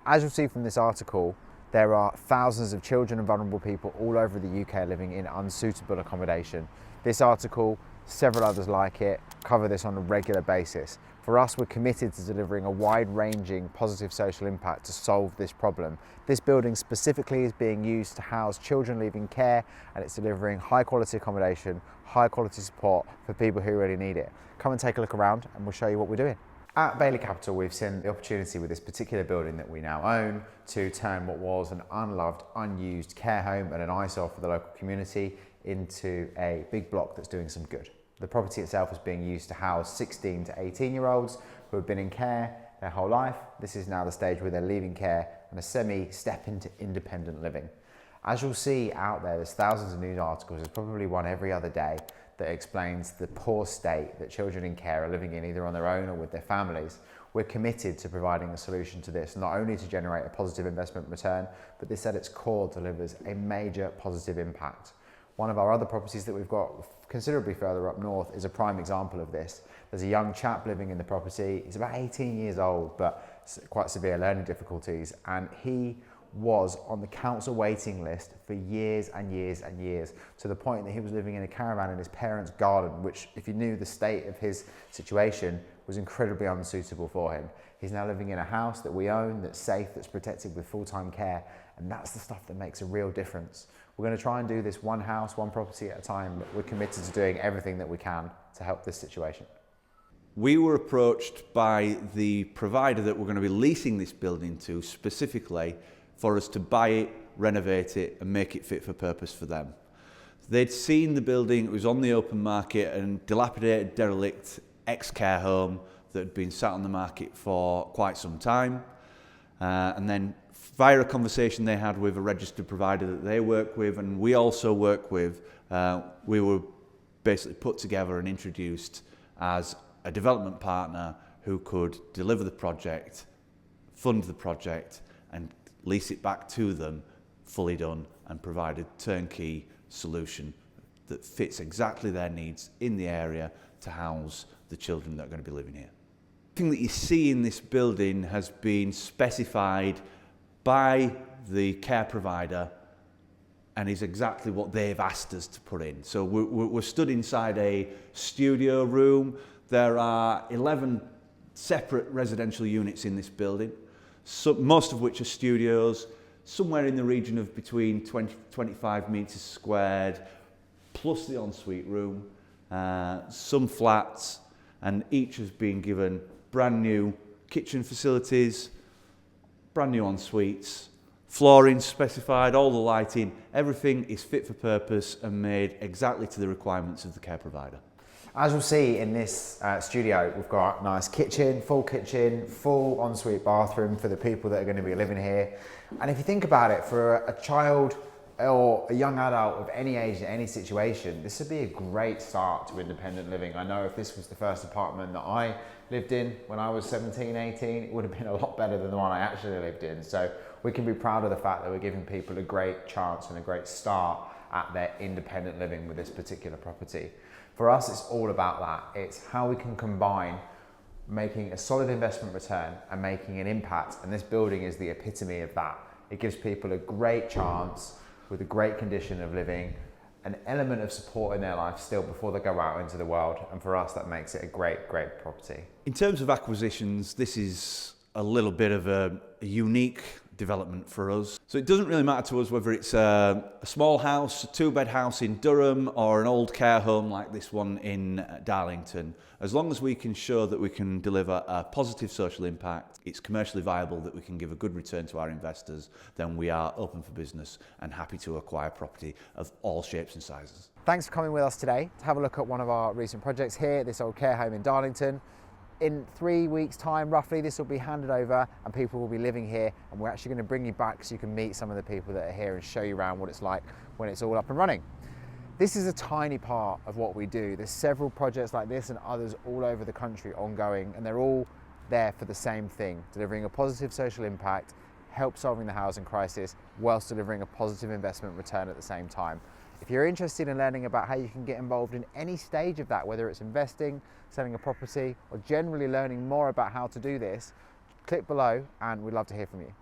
As you'll see from this article, there are thousands of children and vulnerable people all over the UK living in unsuitable accommodation. This article, several others like it, cover this on a regular basis. For us, we're committed to delivering a wide-ranging positive social impact to solve this problem. This building specifically is being used to house children leaving care, and it's delivering high-quality accommodation, high-quality support for people who really need it. Come and take a look around and we'll show you what we're doing. At Bailey Capital, we've seen the opportunity with this particular building that we now own to turn what was an unloved, unused care home and an eyesore for the local community into a big block that's doing some good. The property itself is being used to house 16 to 18-year-olds who have been in care their whole life. This is now the stage where they're leaving care and a semi-step into independent living. As you'll see out there, there's thousands of news articles, there's probably one every other day, that explains the poor state that children in care are living in, either on their own or with their families. We're committed to providing a solution to this, not only to generate a positive investment return, but this at its core delivers a major positive impact. One of our other properties that we've got considerably further up north is a prime example of this. There's a young chap living in the property. He's about 18 years old, but quite severe learning difficulties, and he was on the council waiting list for years and years and years, to the point that he was living in a caravan in his parents' garden, which, if you knew the state of his situation, was incredibly unsuitable for him. He's now living in a house that we own, that's safe, that's protected with full-time care, and that's the stuff that makes a real difference. We're going to try and do this one house, one property at a time, but we're committed to doing everything that we can to help this situation. We were approached by the provider that we're going to be leasing this building to specifically for us to buy it, renovate it and make it fit for purpose for them. They'd seen the building, it was on the open market, and dilapidated, derelict ex-care home that had been sat on the market for quite some time. And then via a conversation they had with a registered provider that they work with and we also work with, we were basically put together and introduced as a development partner who could deliver the project, fund the project and lease it back to them fully done and provide a turnkey solution that fits exactly their needs in the area to house the children that are going to be living here. Everything that you see in this building has been specified by the care provider and is exactly what they've asked us to put in. So we're stood inside a studio room. There are 11 separate residential units in this building, so most of which are studios, somewhere in the region of between 20-25 metres squared, plus the ensuite room, some flats, and each has been given brand new kitchen facilities, brand new en-suites, flooring specified, all the lighting, everything is fit for purpose and made exactly to the requirements of the care provider. As you'll see in this studio, we've got a nice kitchen, full ensuite bathroom for the people that are going to be living here. And if you think about it, for a child or a young adult of any age in any situation, this would be a great start to independent living. I know if this was the first apartment that I lived in when I was 17, 18, it would have been a lot better than the one I actually lived in. So we can be proud of the fact that we're giving people a great chance and a great start at their independent living with this particular property. For us, it's all about that. It's how we can combine making a solid investment return and making an impact. And this building is the epitome of that. It gives people a great chance with a great condition of living, an element of support in their life still before they go out into the world. And for us, that makes it a great, great property. In terms of acquisitions, this is a little bit of a unique development for us. So it doesn't really matter to us whether it's a small house, a two-bed house in Durham or an old care home like this one in Darlington. As long as we can show that we can deliver a positive social impact, it's commercially viable, that we can give a good return to our investors, then we are open for business and happy to acquire property of all shapes and sizes. Thanks for coming with us today to have a look at one of our recent projects here, this old care home in Darlington. In 3 weeks' time, roughly, this will be handed over and people will be living here, and we're actually going to bring you back so you can meet some of the people that are here and show you around what it's like when it's all up and running. This is a tiny part of what we do. There's several projects like this and others all over the country ongoing, and they're all there for the same thing, delivering a positive social impact, help solving the housing crisis, whilst delivering a positive investment return at the same time. If you're interested in learning about how you can get involved in any stage of that, whether it's investing, selling a property, or generally learning more about how to do this, click below and we'd love to hear from you.